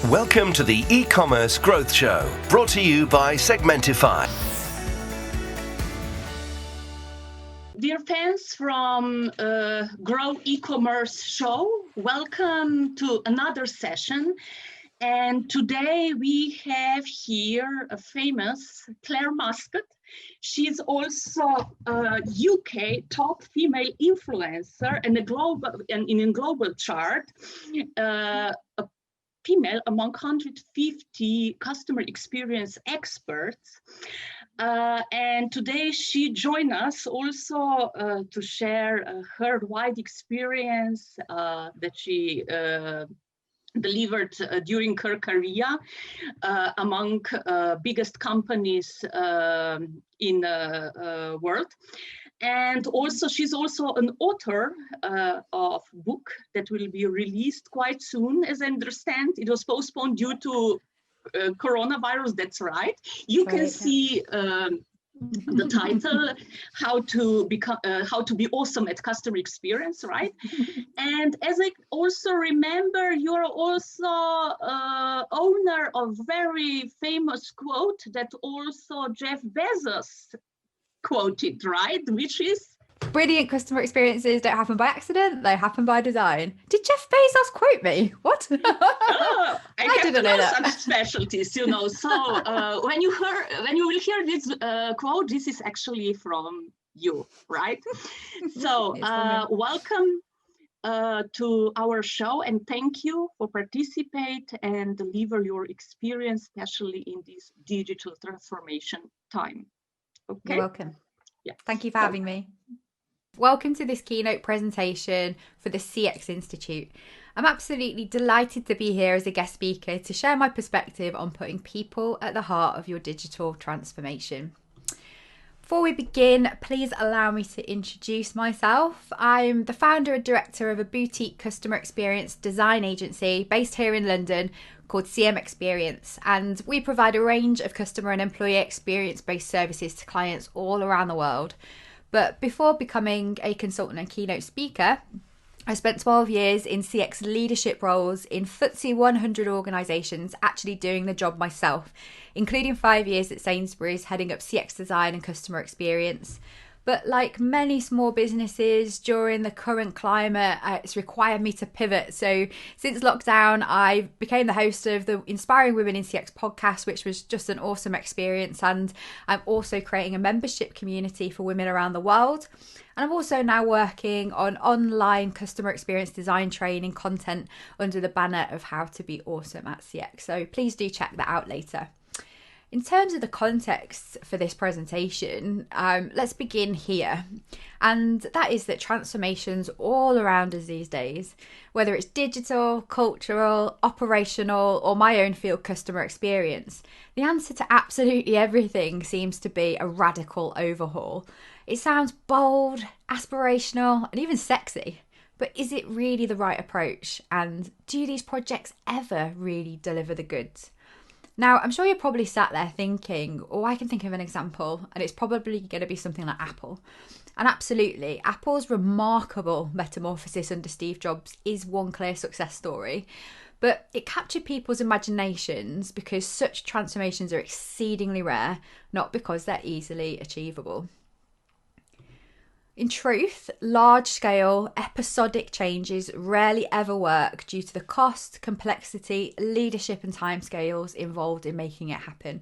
Welcome to the eCommerce Growth Show, brought to you by Segmentify. Dear fans from Growth eCommerce Show, welcome to another session. And today we have here a famous Clare Muscutt. She's also a UK top female influencer and in a global chart, a female among 150 customer experience experts. And today she joined us also to share her wide experience that she delivered during her career among biggest companies in the world. And also, she's also an author of a book that will be released quite soon, as I understand. It was postponed due to coronavirus, that's right. You can see the title, how to be awesome at customer experience, right? And as I also remember, you're also owner of very famous quote that also Jeff Bezos quoted, right? Which is, brilliant customer experiences don't happen by accident, they happen by design. Did Jeff Bezos quote me? What? Oh, I didn't know that. Some specialties, you know. So when you will hear this quote, this is actually from you, right? So welcome to our show, and thank you for participate and deliver your experience, especially in this digital transformation time. Okay. You're welcome. Yeah. Thank you for having me. Welcome to this keynote presentation for the CX Institute. I'm absolutely delighted to be here as a guest speaker to share my perspective on putting people at the heart of your digital transformation. Before we begin, please allow me to introduce myself. I'm the founder and director of a boutique customer experience design agency based here in London called CM Experience, and we provide a range of customer and employee experience-based services to clients all around the world. But before becoming a consultant and keynote speaker, I spent 12 years in CX leadership roles in FTSE 100 organisations, actually doing the job myself, including 5 years at Sainsbury's, heading up CX design and customer experience. But like many small businesses during the current climate, it's required me to pivot. So since lockdown, I became the host of the Inspiring Women in CX podcast, which was just an awesome experience. And I'm also creating a membership community for women around the world. And I'm also now working on online customer experience design training content under the banner of How to Be Awesome at CX. So please do check that out later. In terms of the context for this presentation, let's begin here. And that is that transformations all around us these days, whether it's digital, cultural, operational, or my own field customer experience, the answer to absolutely everything seems to be a radical overhaul. It sounds bold, aspirational, and even sexy. But is it really the right approach? And do these projects ever really deliver the goods? Now, I'm sure you're probably sat there thinking, oh, I can think of an example, and it's probably going to be something like Apple. And absolutely, Apple's remarkable metamorphosis under Steve Jobs is one clear success story. But it captured people's imaginations because such transformations are exceedingly rare, not because they're easily achievable. In truth, large-scale, episodic changes rarely ever work due to the cost, complexity, leadership and timescales involved in making it happen.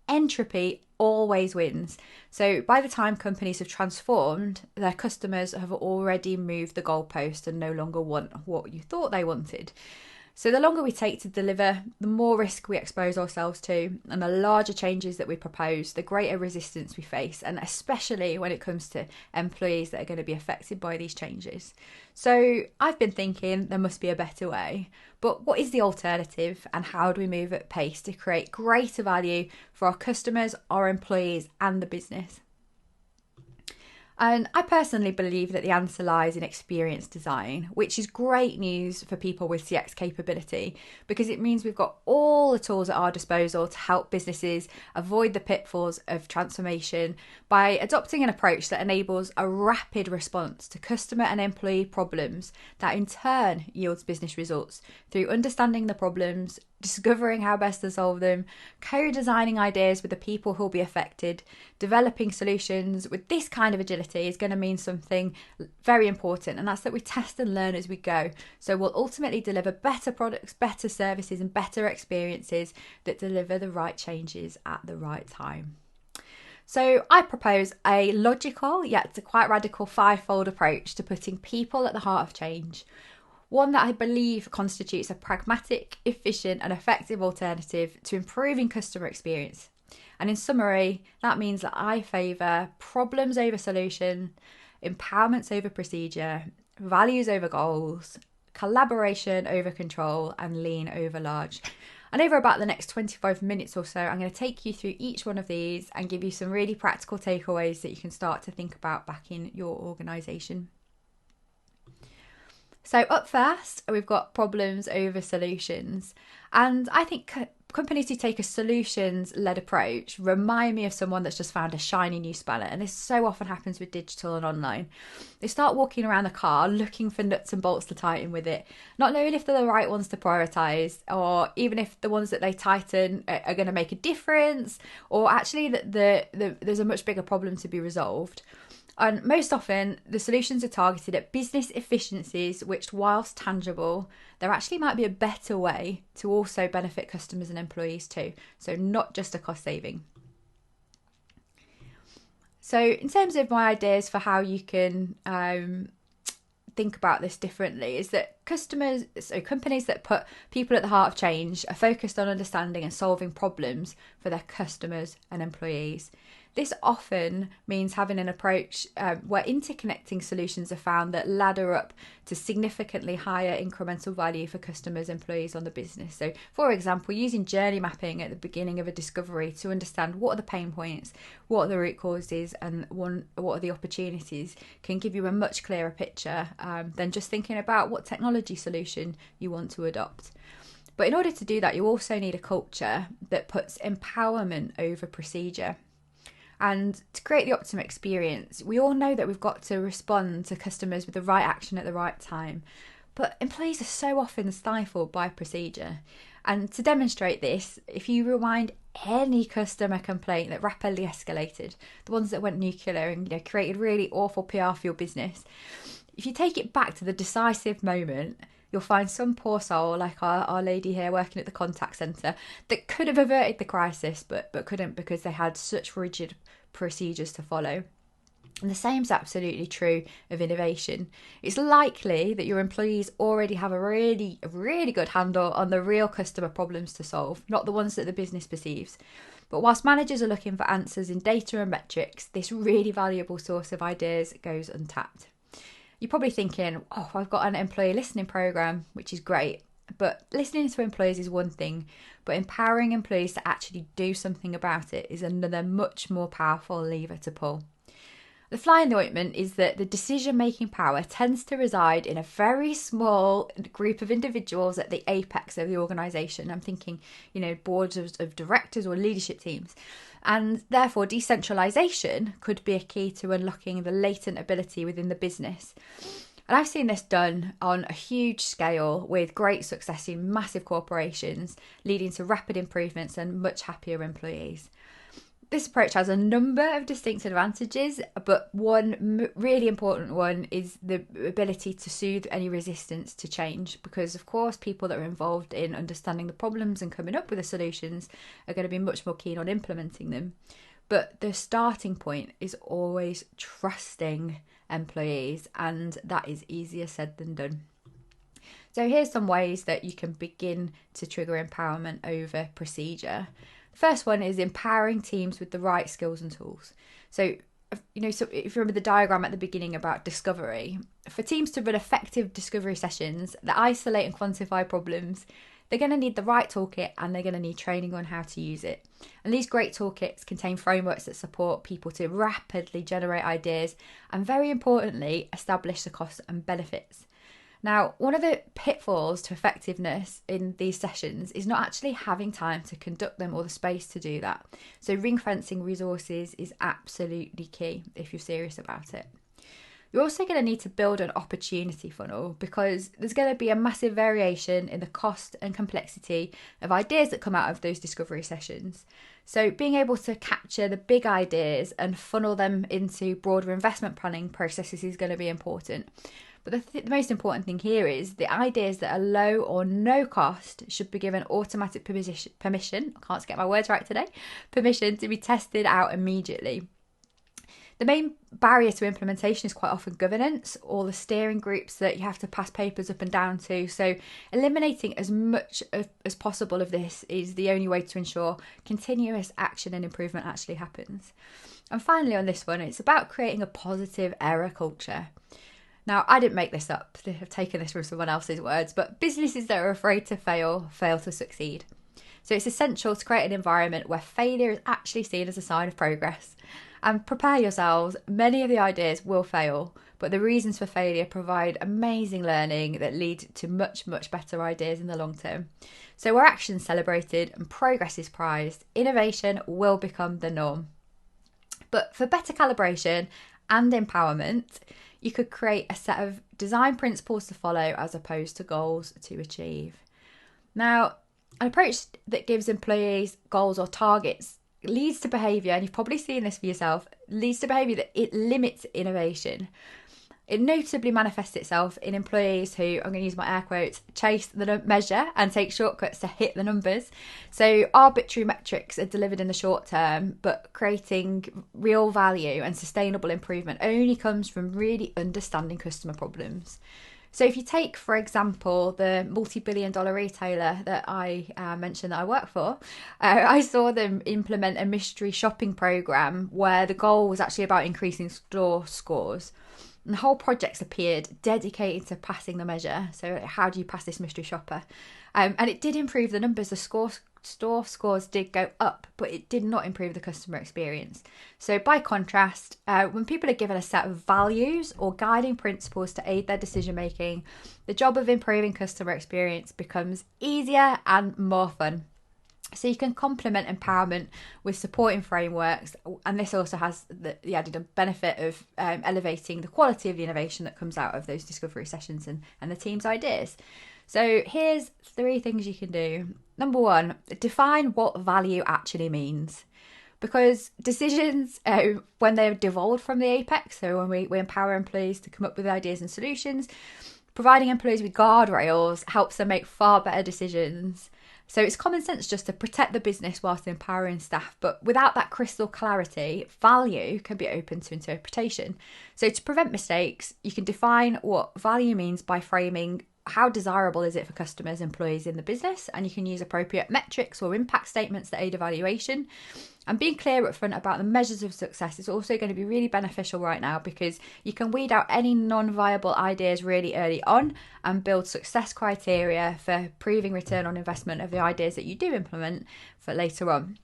Entropy always wins. So by the time companies have transformed, their customers have already moved the goalpost and no longer want what you thought they wanted. So the longer we take to deliver, the more risk we expose ourselves to, and the larger changes that we propose, the greater resistance we face, and especially when it comes to employees that are going to be affected by these changes. So I've been thinking there must be a better way, but what is the alternative, and how do we move at pace to create greater value for our customers, our employees, and the business? And I personally believe that the answer lies in experience design, which is great news for people with CX capability because it means we've got all the tools at our disposal to help businesses avoid the pitfalls of transformation by adopting an approach that enables a rapid response to customer and employee problems that in turn yields business results through understanding the problems, discovering how best to solve them, co-designing ideas with the people who'll be affected, developing solutions with this kind of agility is going to mean something very important, and that's that we test and learn as we go. So we'll ultimately deliver better products, better services, and better experiences that deliver the right changes at the right time. So I propose a logical yet quite radical five-fold approach to putting people at the heart of change. One that I believe constitutes a pragmatic, efficient and effective alternative to improving customer experience. And in summary, that means that I favour problems over solution, empowerments over procedure, values over goals, collaboration over control and lean over large. And over about the next 25 minutes or so, I'm going to take you through each one of these and give you some really practical takeaways that you can start to think about back in your organisation. So up first, we've got problems over solutions. And I think companies who take a solutions-led approach remind me of someone that's just found a shiny new spanner. And this so often happens with digital and online. They start walking around the car looking for nuts and bolts to tighten with it, not knowing if they're the right ones to prioritise, or even if the ones that they tighten are going to make a difference, or actually that there's a much bigger problem to be resolved. And most often, the solutions are targeted at business efficiencies, which, whilst tangible, there actually might be a better way to also benefit customers and employees too. So not just a cost saving. So in terms of my ideas for how you can think about this differently, is that companies that put people at the heart of change are focused on understanding and solving problems for their customers and employees. This often means having an approach where interconnecting solutions are found that ladder up to significantly higher incremental value for customers, employees on the business. So, for example, using journey mapping at the beginning of a discovery to understand what are the pain points, what are the root causes, and what are the opportunities can give you a much clearer picture than just thinking about what technology solution you want to adopt. But in order to do that, you also need a culture that puts empowerment over procedure. And to create the optimum experience, we all know that we've got to respond to customers with the right action at the right time. But employees are so often stifled by procedure. And to demonstrate this, if you rewind any customer complaint that rapidly escalated, the ones that went nuclear and created really awful PR for your business, if you take it back to the decisive moment, you'll find some poor soul like our lady here working at the contact centre that could have averted the crisis but couldn't because they had such rigid procedures to follow. And the same is absolutely true of innovation. It's likely that your employees already have a really good handle on the real customer problems to solve, not the ones that the business perceives. But whilst managers are looking for answers in data and metrics, this really valuable source of ideas goes untapped. You're probably thinking, oh, I've got an employee listening program, which is great. But listening to employees is one thing, but empowering employees to actually do something about it is another much more powerful lever to pull. The fly in the ointment is that the decision-making power tends to reside in a very small group of individuals at the apex of the organisation. I'm thinking, boards of directors or leadership teams. And therefore, decentralisation could be a key to unlocking the latent ability within the business. And I've seen this done on a huge scale with great success in massive corporations, leading to rapid improvements and much happier employees. This approach has a number of distinct advantages, but one really important one is the ability to soothe any resistance to change, because of course people that are involved in understanding the problems and coming up with the solutions are going to be much more keen on implementing them. But the starting point is always trusting employees, and that is easier said than done. So here's some ways that you can begin to trigger empowerment over procedure. First one is empowering teams with the right skills and tools. So if you remember the diagram at the beginning about discovery, for teams to run effective discovery sessions that isolate and quantify problems, they're going to need the right toolkit and they're going to need training on how to use it. And these great toolkits contain frameworks that support people to rapidly generate ideas and, very importantly, establish the costs and benefits. Now, one of the pitfalls to effectiveness in these sessions is not actually having time to conduct them or the space to do that. So ring fencing resources is absolutely key if you're serious about it. You're also going to need to build an opportunity funnel because there's going to be a massive variation in the cost and complexity of ideas that come out of those discovery sessions. So being able to capture the big ideas and funnel them into broader investment planning processes is going to be important. But the most important thing here is the ideas that are low or no cost should be given automatic permission, I can't get my words right today, permission to be tested out immediately. The main barrier to implementation is quite often governance, or the steering groups that you have to pass papers up and down to. So eliminating as much as possible of this is the only way to ensure continuous action and improvement actually happens. And finally on this one, it's about creating a positive error culture. Now, I didn't make this up, I've taken this from someone else's words, but businesses that are afraid to fail to succeed. So it's essential to create an environment where failure is actually seen as a sign of progress. And prepare yourselves, many of the ideas will fail, but the reasons for failure provide amazing learning that lead to much, much better ideas in the long term. So where action is celebrated and progress is prized, innovation will become the norm. But for better calibration and empowerment, you could create a set of design principles to follow as opposed to goals to achieve. Now, an approach that gives employees goals or targets leads to behaviour, and you've probably seen this for yourself, leads to behaviour that it limits innovation. It notably manifests itself in employees who, I'm going to use my air quotes, chase the measure and take shortcuts to hit the numbers. So arbitrary metrics are delivered in the short term, but creating real value and sustainable improvement only comes from really understanding customer problems. So if you take, for example, the multi-billion-dollar retailer that I mentioned that I work for, I saw them implement a mystery shopping program where the goal was actually about increasing store scores. And the whole project appeared dedicated to passing the measure. So how do you pass this mystery shopper? And it did improve the numbers. The store scores did go up, but it did not improve the customer experience. So by contrast, when people are given a set of values or guiding principles to aid their decision making, the job of improving customer experience becomes easier and more fun. So you can complement empowerment with supporting frameworks, and this also has the added benefit of elevating the quality of the innovation that comes out of those discovery sessions and the team's ideas. So here's 3 things you can do. Number 1, define what value actually means. Because decisions, when they're devolved from the apex, so when we empower employees to come up with ideas and solutions, providing employees with guardrails helps them make far better decisions. So it's common sense just to protect the business whilst empowering staff, but without that crystal clarity, value can be open to interpretation. So to prevent mistakes, you can define what value means by framing how desirable is it for customers, employees in the business, and you can use appropriate metrics or impact statements that aid evaluation. And being clear upfront about the measures of success is also going to be really beneficial right now, because you can weed out any non-viable ideas really early on and build success criteria for proving return on investment of the ideas that you do implement for later on.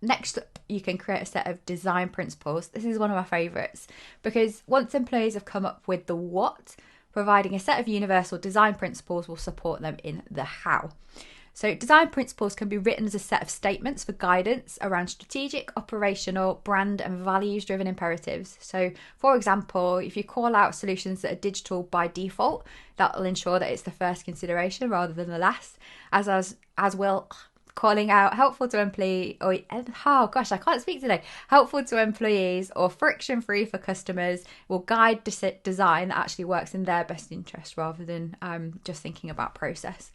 Next up, you can create a set of design principles. This is one of my favourites, because once employees have come up with the what, providing a set of universal design principles will support them in the how. So design principles can be written as a set of statements for guidance around strategic, operational, brand and values-driven imperatives. So for example, if you call out solutions that are digital by default, that will ensure that it's the first consideration rather than the last, as will calling out helpful to employees, helpful to employees or friction-free for customers will guide design that actually works in their best interest rather than just thinking about process.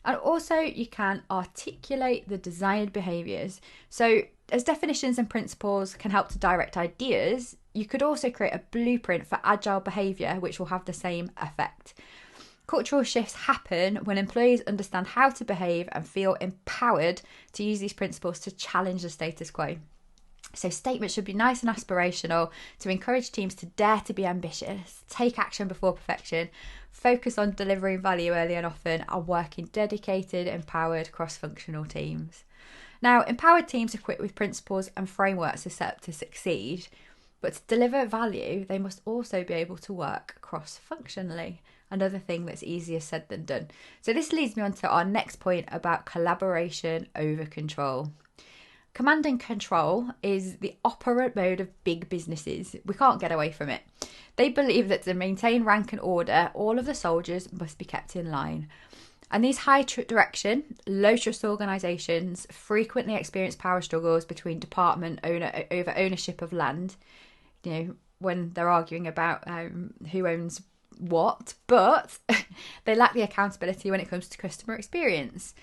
And also you can articulate the desired behaviours. So as definitions and principles can help to direct ideas, you could also create a blueprint for agile behaviour which will have the same effect. Cultural shifts happen when employees understand how to behave and feel empowered to use these principles to challenge the status quo. So statements should be nice and aspirational to encourage teams to dare to be ambitious, take action before perfection, focus on delivering value early and often, and work in dedicated, empowered, cross-functional teams. Now, empowered teams equipped with principles and frameworks are set up to succeed, but to deliver value, they must also be able to work cross-functionally. Another thing that's easier said than done. So this leads me on to our next point about collaboration over control. Command and control is the operant mode of big businesses. We can't get away from it. They believe that to maintain rank and order, all of the soldiers must be kept in line. And these high direction, low trust organisations frequently experience power struggles between department over ownership of land, when they're arguing about who owns what, but they lack the accountability when it comes to customer experience.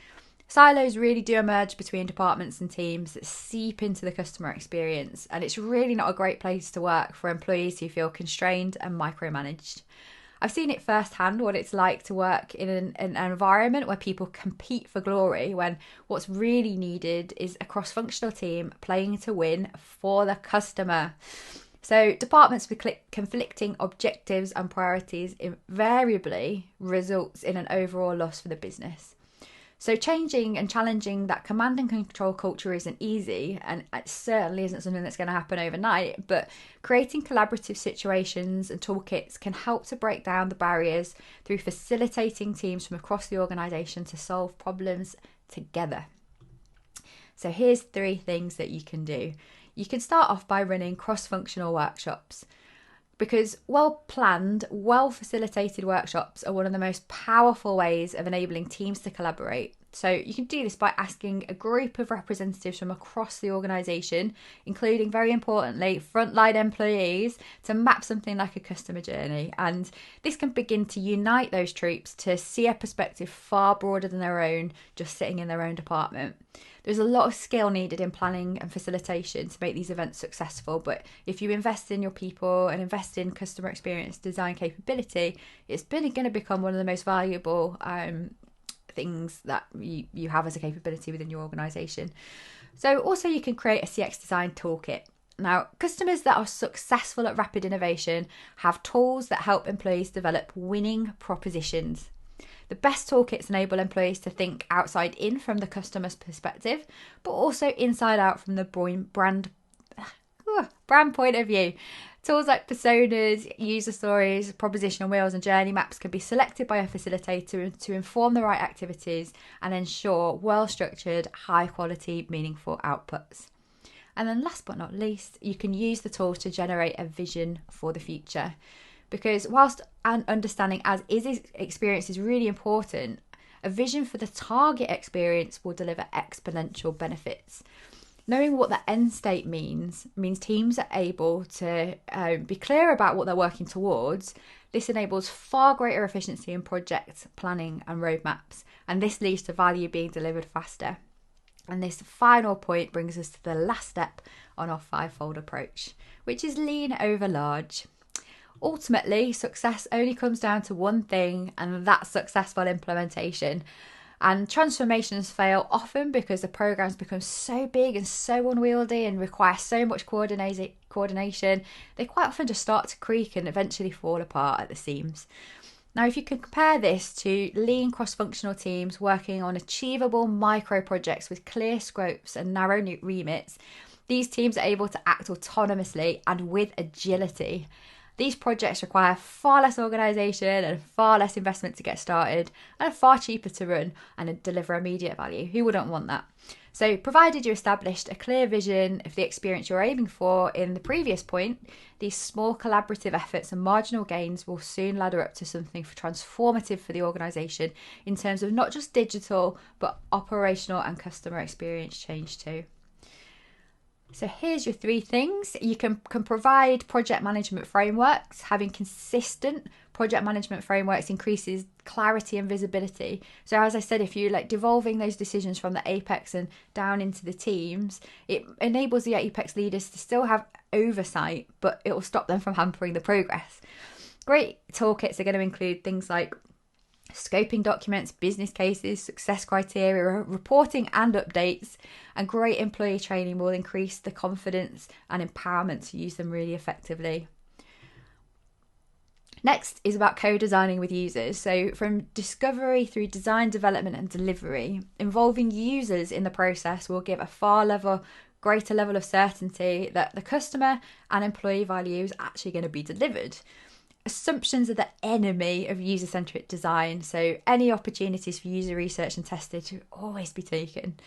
Silos really do emerge between departments and teams that seep into the customer experience, and it's really not a great place to work for employees who feel constrained and micromanaged. I've seen it firsthand what it's like to work in an environment where people compete for glory when what's really needed is a cross-functional team playing to win for the customer. So departments with conflicting objectives and priorities invariably results in an overall loss for the business. So changing and challenging that command and control culture isn't easy, and it certainly isn't something that's going to happen overnight, but creating collaborative situations and toolkits can help to break down the barriers through facilitating teams from across the organisation to solve problems together. So here's 3 things that you can do. You can start off by running cross-functional workshops, because well-planned, well-facilitated workshops are one of the most powerful ways of enabling teams to collaborate. So you can do this by asking a group of representatives from across the organisation, including, very importantly, frontline employees, to map something like a customer journey. And this can begin to unite those troops to see a perspective far broader than their own, just sitting in their own department. There's a lot of skill needed in planning and facilitation to make these events successful, but if you invest in your people and invest in customer experience design capability, it's going to become one of the most valuable things that you have as a capability within your organisation. So also you can create a CX design toolkit. Now, customers that are successful at rapid innovation have tools that help employees develop winning propositions. The best toolkits enable employees to think outside in from the customer's perspective, but also inside out from the brand point of view. Tools like personas, user stories, proposition wheels and journey maps can be selected by a facilitator to inform the right activities and ensure well-structured, high-quality, meaningful outputs. And then last but not least, you can use the tools to generate a vision for the future. Because whilst an understanding as is experience is really important, a vision for the target experience will deliver exponential benefits. Knowing what the end state means teams are able to be clear about what they're working towards. This enables far greater efficiency in project planning and roadmaps, and this leads to value being delivered faster. And this final point brings us to the last step on our 5-fold approach, which is lean over large. Ultimately, success only comes down to one thing, and that's successful implementation. And transformations fail often because the programs become so big and so unwieldy and require so much coordination. They quite often just start to creak and eventually fall apart at the seams. Now, if you can compare this to lean cross-functional teams working on achievable micro projects with clear scopes and narrow remits, these teams are able to act autonomously and with agility. These projects require far less organisation and far less investment to get started, and are far cheaper to run and deliver immediate value. Who wouldn't want that? So provided you established a clear vision of the experience you're aiming for in the previous point, these small collaborative efforts and marginal gains will soon ladder up to something transformative for the organisation in terms of not just digital, but operational and customer experience change too. So here's your 3 things. You can provide project management frameworks. Having consistent project management frameworks increases clarity and visibility. So as I said, if you devolving those decisions from the apex and down into the teams, it enables the apex leaders to still have oversight, but it will stop them from hampering the progress. Great toolkits are going to include things like scoping documents, business cases, success criteria, reporting and updates, and great employee training will increase the confidence and empowerment to use them really effectively. Next is about co-designing with users. So from discovery through design, development and delivery, involving users in the process will give a far greater level of certainty that the customer and employee value is actually going to be delivered. Assumptions are the enemy of user-centric design, so any opportunities for user research and testing should always be taken.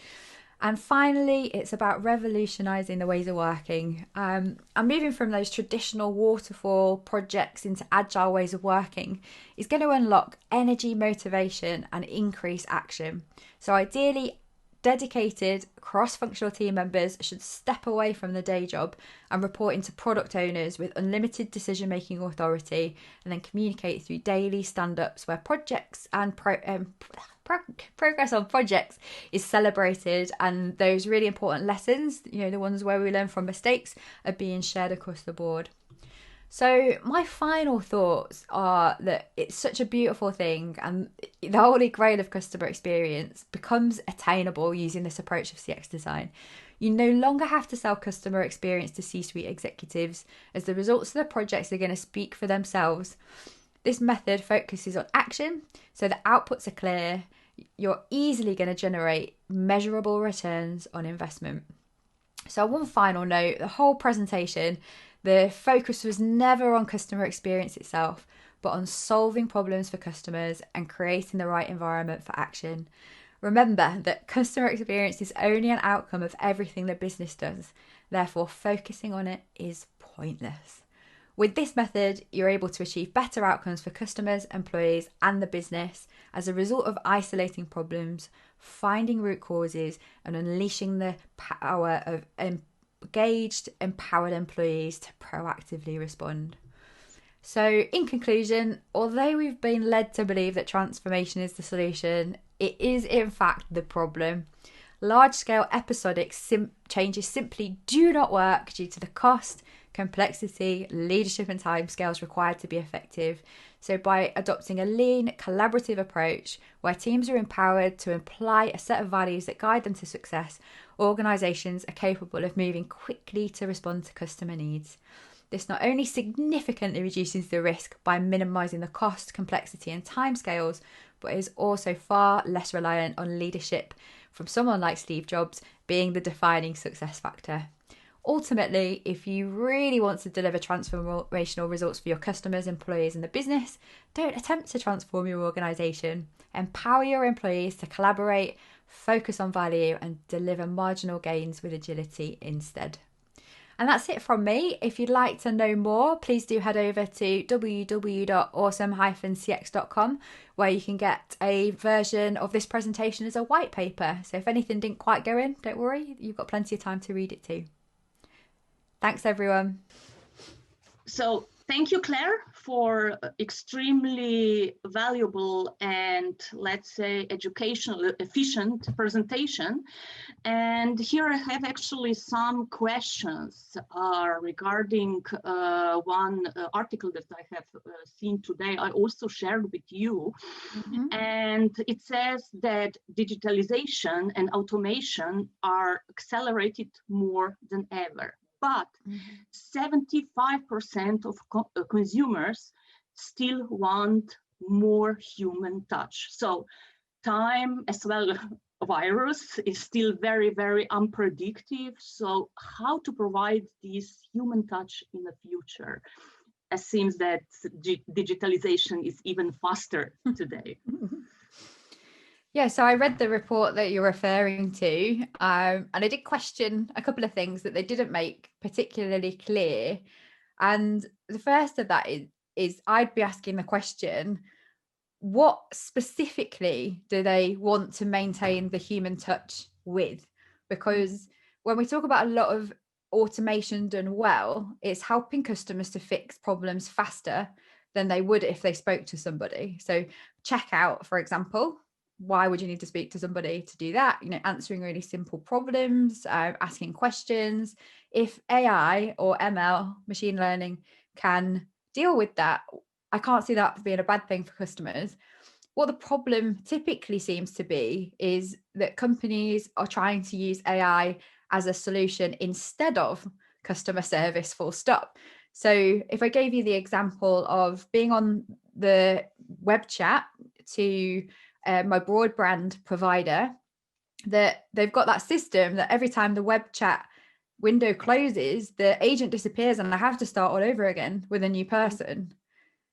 And finally, it's about revolutionizing the ways of working. And moving from those traditional waterfall projects into agile ways of working is going to unlock energy, motivation, and increase action. So ideally, dedicated cross-functional team members should step away from the day job and report into product owners with unlimited decision-making authority, and then communicate through daily stand-ups where projects and progress on projects is celebrated, and those really important lessons, the ones where we learn from mistakes, are being shared across the board. So my final thoughts are that it's such a beautiful thing, and the holy grail of customer experience becomes attainable using this approach of CX design. You no longer have to sell customer experience to C-suite executives, as the results of the projects are going to speak for themselves. This method focuses on action, so the outputs are clear. You're easily going to generate measurable returns on investment. So one final note, the whole presentation, the focus was never on customer experience itself, but on solving problems for customers and creating the right environment for action. Remember that customer experience is only an outcome of everything the business does. Therefore, focusing on it is pointless. With this method, you're able to achieve better outcomes for customers, employees, and the business as a result of isolating problems, finding root causes, and unleashing the power of engaged, empowered employees to proactively respond. So, in conclusion, although we've been led to believe that transformation is the solution, it is in fact the problem. Large-scale episodic changes simply do not work due to the cost, complexity, leadership and timescales required to be effective. So by adopting a lean, collaborative approach where teams are empowered to apply a set of values that guide them to success, organisations are capable of moving quickly to respond to customer needs. This not only significantly reduces the risk by minimising the cost, complexity and timescales, but is also far less reliant on leadership from someone like Steve Jobs being the defining success factor. Ultimately, if you really want to deliver transformational results for your customers, employees and the business, don't attempt to transform your organisation. Empower your employees to collaborate, focus on value and deliver marginal gains with agility instead. And that's it from me. If you'd like to know more, please do head over to www.awesome-cx.com, where you can get a version of this presentation as a white paper. So if anything didn't quite go in, don't worry, you've got plenty of time to read it too. Thanks, everyone. So thank you, Claire, for extremely valuable and, let's say, educational, efficient presentation. And here I have actually some questions regarding one article that I have seen today. I also shared with you. Mm-hmm. And it says that digitalization and automation are accelerated more than ever. But 75% of consumers still want more human touch. So time as well, virus is still very, very unpredictable. So how to provide this human touch in the future? It seems that digitalization is even faster today. Yeah, so I read the report that you're referring to, and I did question a couple of things that they didn't make particularly clear. And the first of that is I'd be asking the question, what specifically do they want to maintain the human touch with? Because when we talk about a lot of automation done well, it's helping customers to fix problems faster than they would if they spoke to somebody. So checkout, for example. Why would you need to speak to somebody to do that? Answering really simple problems, asking questions. If AI or ML, machine learning, can deal with that, I can't see that being a bad thing for customers. What the problem typically seems to be is that companies are trying to use AI as a solution instead of customer service, full stop. So if I gave you the example of being on the web chat to my broadband provider, that they've got that system that every time the web chat window closes, the agent disappears and I have to start all over again with a new person.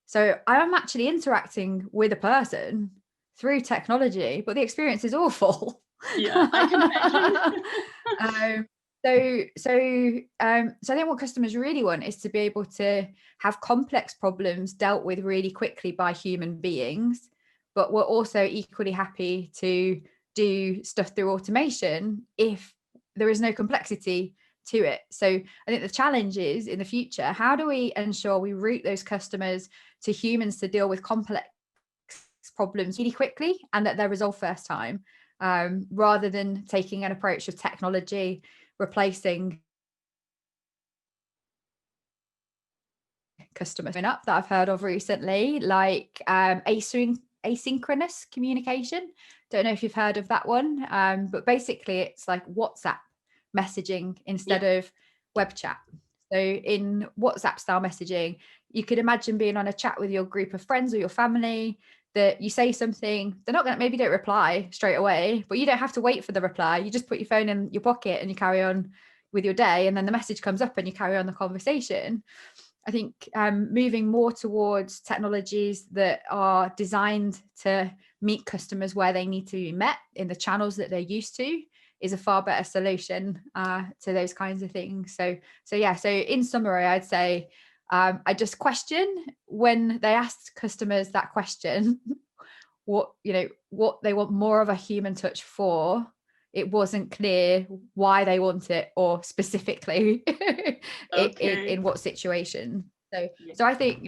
So I'm actually interacting with a person through technology, but the experience is awful. Yeah, I can imagine. So I think what customers really want is to be able to have complex problems dealt with really quickly by human beings, but we're also equally happy to do stuff through automation if there is no complexity to it. So I think the challenge is in the future, how do we ensure we route those customers to humans to deal with complex problems really quickly and that they're resolved first time, rather than taking an approach of technology replacing customers up that I've heard of recently, like asynchronous communication. Don't know if you've heard of that one, but basically it's like WhatsApp messaging instead of web chat. So in WhatsApp style messaging, you could imagine being on a chat with your group of friends or your family, that you say something, they're not going to, maybe don't reply straight away, but you don't have to wait for the reply. You just put your phone in your pocket and you carry on with your day, and then the message comes up and you carry on the conversation. I think moving more towards technologies that are designed to meet customers where they need to be met in the channels that they're used to is a far better solution to those kinds of things. So in summary, I'd say I just question when they ask customers that question, what they want more of a human touch for. It wasn't clear why they want it, or specifically in what situation. So I think,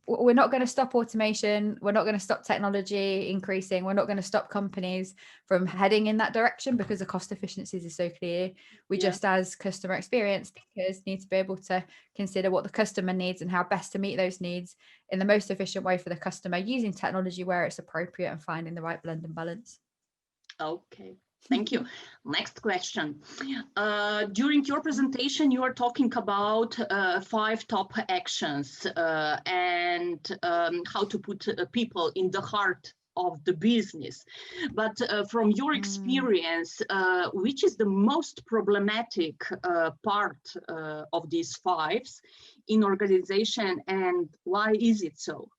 we're not going to stop automation. We're not going to stop technology increasing. We're not going to stop companies from heading in that direction because the cost efficiencies is so clear. We just, as customer experience thinkers, need to be able to consider what the customer needs and how best to meet those needs in the most efficient way for the customer, using technology where it's appropriate and finding the right blend and balance. Okay. Thank you. Next question. During your presentation, you are talking about 5 top actions and how to put people in the heart of the business. But from your experience, which is the most problematic part of these 5s in organization, and why is it so?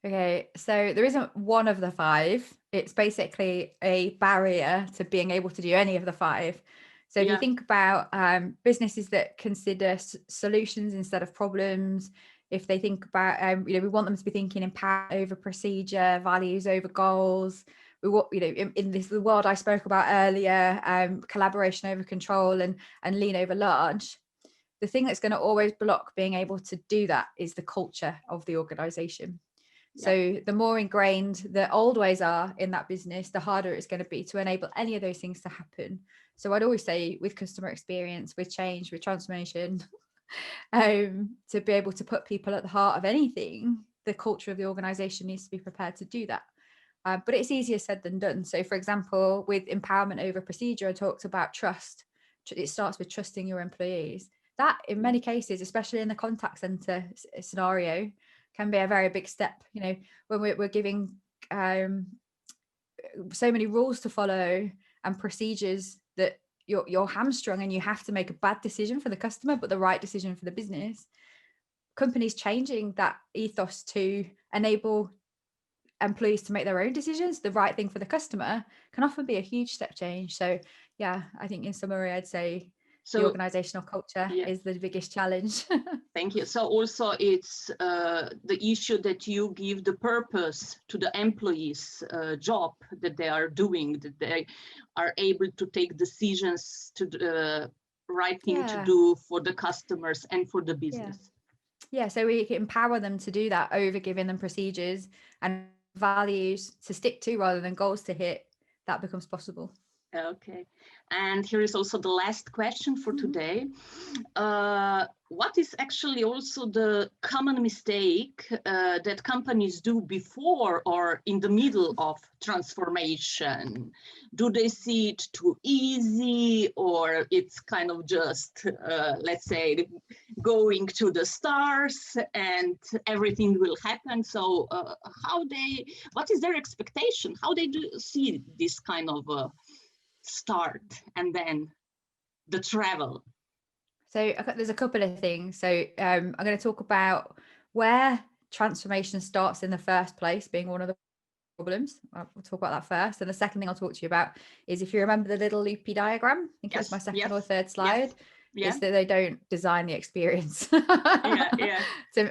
Okay, so there isn't one of the 5. It's basically a barrier to being able to do any of the 5. So if you think about businesses that consider solutions instead of problems, if they think about, we want them to be thinking in power over procedure, values over goals. We want, in the world I spoke about earlier, collaboration over control and lean over large. The thing that's going to always block being able to do that is the culture of the organization. So the more ingrained the old ways are in that business, the harder it's going to be to enable any of those things to happen. So I'd always say with customer experience, with change, with transformation, to be able to put people at the heart of anything, the culture of the organization needs to be prepared to do that. But it's easier said than done. So for example, with empowerment over procedure, I talked about trust. It starts with trusting your employees. That in many cases, especially in the contact center scenario, can be a very big step. When we're giving so many rules to follow and procedures that you're hamstrung and you have to make a bad decision for the customer but the right decision for the business. Companies changing that ethos to enable employees to make their own decisions, the right thing for the customer, can often be a huge step change. So I think in summary, I'd say the organizational culture is the biggest challenge. Thank you. So also it's the issue that you give the purpose to the employees' job that they are doing, that they are able to take decisions to the right thing to do for the customers and for the business. So we can empower them to do that over giving them procedures and values to stick to rather than goals to hit. That becomes possible. Okay, and here is also the last question for today. What is actually also the common mistake that companies do before or in the middle of transformation? Do they see it too easy, or it's kind of just, let's say, going to the stars and everything will happen? So what is their expectation? How they do see this kind of start and then the travel? So there's a couple of things. So I'm going to talk about where transformation starts in the first place, being one of the problems. We'll talk about that first. And the second thing I'll talk to you about is, if you remember the little loopy diagram, I think it was my second or third slide, is that they don't design the experience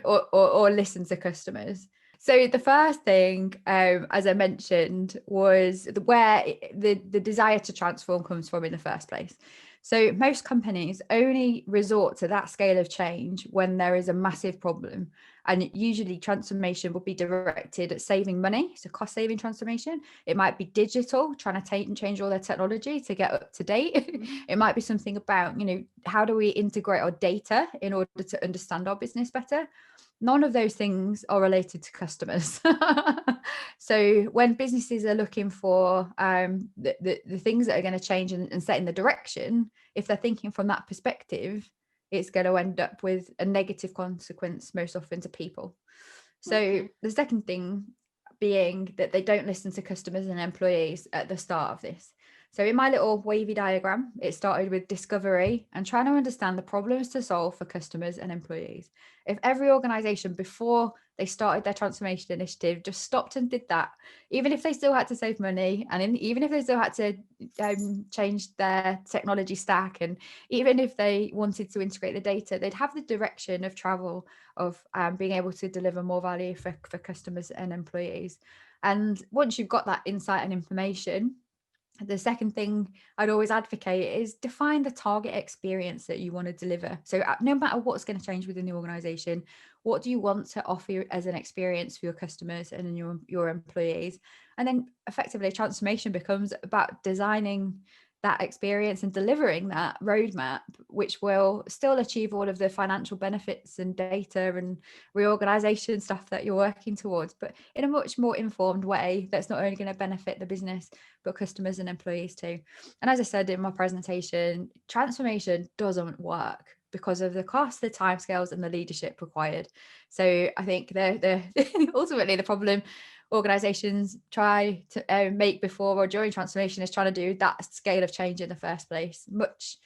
or listen to customers. So the first thing, as I mentioned, was where the desire to transform comes from in the first place. So most companies only resort to that scale of change when there is a massive problem. And usually transformation will be directed at saving money, so cost saving transformation. It might be digital, trying to change all their technology to get up to date. It might be something about, how do we integrate our data in order to understand our business better? None of those things are related to customers. So when businesses are looking for the things that are going to change and setting the direction, if they're thinking from that perspective, it's going to end up with a negative consequence most often to people. So the second thing being that they don't listen to customers and employees at the start of this. So in my little wavy diagram, it started with discovery and trying to understand the problems to solve for customers and employees. If every organization before they started their transformation initiative just stopped and did that, even if they still had to save money, and even if they still had to change their technology stack, and even if they wanted to integrate the data, they'd have the direction of travel of being able to deliver more value for customers and employees. And once you've got that insight and information, the second thing I'd always advocate is define the target experience that you want to deliver. So no matter what's going to change within the organization, what do you want to offer as an experience for your customers and your employees? And then effectively transformation becomes about designing that experience and delivering that roadmap, which will still achieve all of the financial benefits and data and reorganization stuff that you're working towards, but in a much more informed way that's not only going to benefit the business, but customers and employees too. And as I said in my presentation, transformation doesn't work because of the cost, the timescales, and the leadership required. So I think the ultimately the problem organizations try to make before or during transformation is trying to do that scale of change in the first place. Much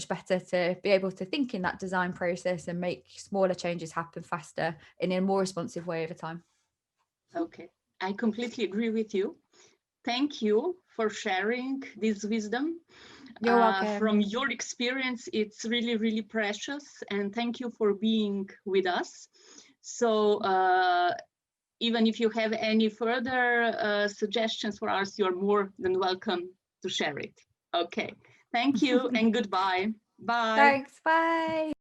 better to be able to think in that design process and make smaller changes happen faster and in a more responsive way over time. Okay, I completely agree with you. Thank you for sharing this wisdom. You're welcome. From your experience, it's really, really precious. And thank you for being with us. So even if you have any further suggestions for us, you're more than welcome to share it. Okay, thank you and goodbye. Bye. Thanks, bye.